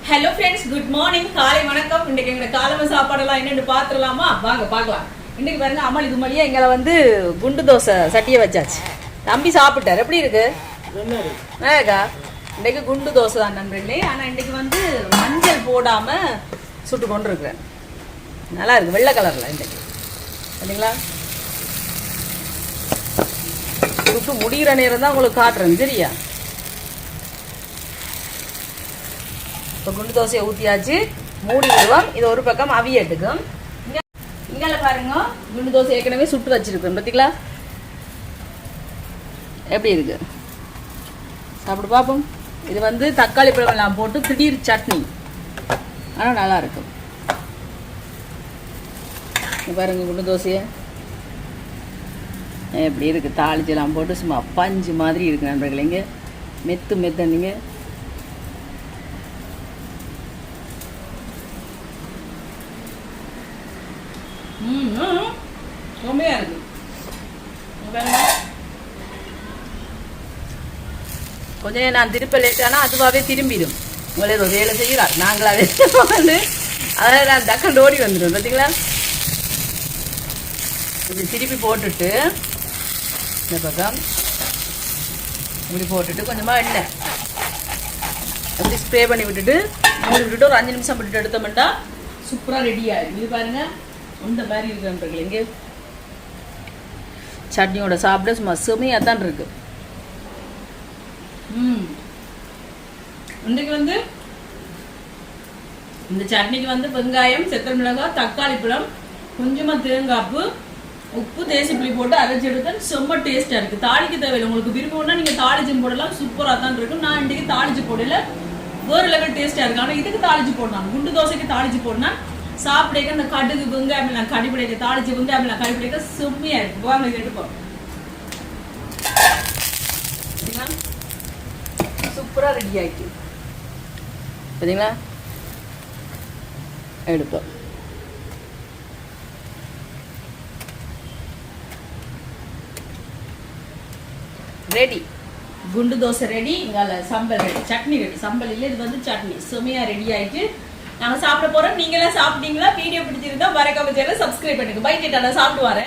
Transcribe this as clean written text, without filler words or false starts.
Hello friends, good morning. காலை வணக்கம். இன்னைக்கு எங்க காலம சாப்பாடெல்லாம் என்னன்னு பாத்துடலாமா? வாங்க பார்க்கலாம். இன்னைக்கு பாருங்க, அம்மாள் இது மாதிரியே எங்களை வந்து குண்டு தோசை சட்டியை வச்சாச்சு. தம்பி சாப்பிட்டார். எப்படி இருக்கு? இன்னைக்கு குண்டு தோசை தான் நண்பர்களே. ஆனா இன்னைக்கு வந்து மஞ்சள் போடாம சுட்டு கொண்டு இருக்கிறேன். நல்லா இருக்கு, வெள்ளை கலர்ல. இன்னைக்கு சரிங்களா? சுட்டு முடிகிற நேரம் தான் உங்களுக்கு காட்டுறேன், சரியா? இப்போ குண்டு தோசையை ஊற்றியாச்சு, மூடி விடுவோம். இது ஒரு பக்கம் அவியட்டுக்கும். இங்கே பாருங்க, குண்டு தோசை ஏற்கனவே சுட்டு வச்சிருக்கோம். பார்த்தீங்களா எப்படி இருக்கு? சாப்பிட்டு பார்ப்போம். இது வந்து தக்காளி பழம் எல்லாம் போட்டு திடீர் சட்னி, ஆனால் நல்லா இருக்கும். பாருங்க குண்டு தோசையை எப்படி இருக்கு, தாளிச்செல்லாம் போட்டு சும்மா பஞ்சு மாதிரி இருக்கு நண்பர்கள். இங்கே மெத்து மெத்தனிங்க. செம்மையா இருக்கு. கொஞ்சம் நான் திருப்ப லேட்டானா அதுவாகவே திரும்பிடும். உங்களை ஏதோ வேலை செய்கிறார், நாங்களாவே வந்து அதாவது நான் டக்குன்னு ஓடி வந்துடும். பார்த்தீங்களா? இப்படி திருப்பி போட்டுட்டு இந்த பக்கம் இப்படி போட்டுட்டு கொஞ்சமாக எண்ணெய் அப்படி ஸ்ப்ரே பண்ணி விட்டுட்டு மூடி விட்டுட்டு ஒரு 5 நிமிஷம் விட்டுட்டு எடுத்தோம்னா சூப்பராக ரெடி ஆகிடும். இது பாருங்க, இந்த மாதிரி இருக்குன்றீங்க. இங்கே சட்னியோட சாப்பிட சும்மா செமையாக தான் இருக்கு. இன்றைக்கு வந்து இந்த சட்னிக்கு வந்து வெங்காயம், செத்தல் மிளகாய், தக்காளி பழம், கொஞ்சமாக தேங்காய்ப்பு, உப்பு, தேசிப்புளி போட்டு அரைச்சி எடுத்தால் செம்ம டேஸ்ட்டாக இருக்குது. தாளிக்க தேவையில்லை. உங்களுக்கு விருப்பம்னா நீங்கள் தாளிச்சு போடலாம், சூப்பராக தான் இருக்கும். நான் இன்றைக்கு தாளிச்சு போடல, வேறு லெவல் டேஸ்ட்டாக இருக்கு. ஆனால் இதுக்கு தாளிச்சு போடலாம், குண்டு தோசைக்கு தாளிச்சு போடலாம். சாப்பிடக்க அந்த கடுகு வெங்காயம் கடிப்படைக்க தாளிச்சு வெங்காயம் கடிப்படைக்க செம்மையா இருக்கு. வாங்க இது எடுப்போம். சூப்பரா ரெடி ஆயிடுச்சு. பார்த்தீங்களா? எடுப்போம். ரெடி, குண்டு தோசை ரெடி. இங்கால சம்பல் ரெடி, சட்னி ரெடி. சம்பல் இல்லை, இது வந்து சட்னி. செம்மையா ரெடி ஆயிடுச்சு. நாங்க சாப்பிட போறோம். நீங்க எல்லாம் சாப்பிட்டீங்களா? வீடியோ பிடிச்சிருந்தா மறக்காம சேனலை சப்ஸ்கிரைப் பண்ணுங்க. பை டேட்டா, சாப்பிட்டு வரேன்.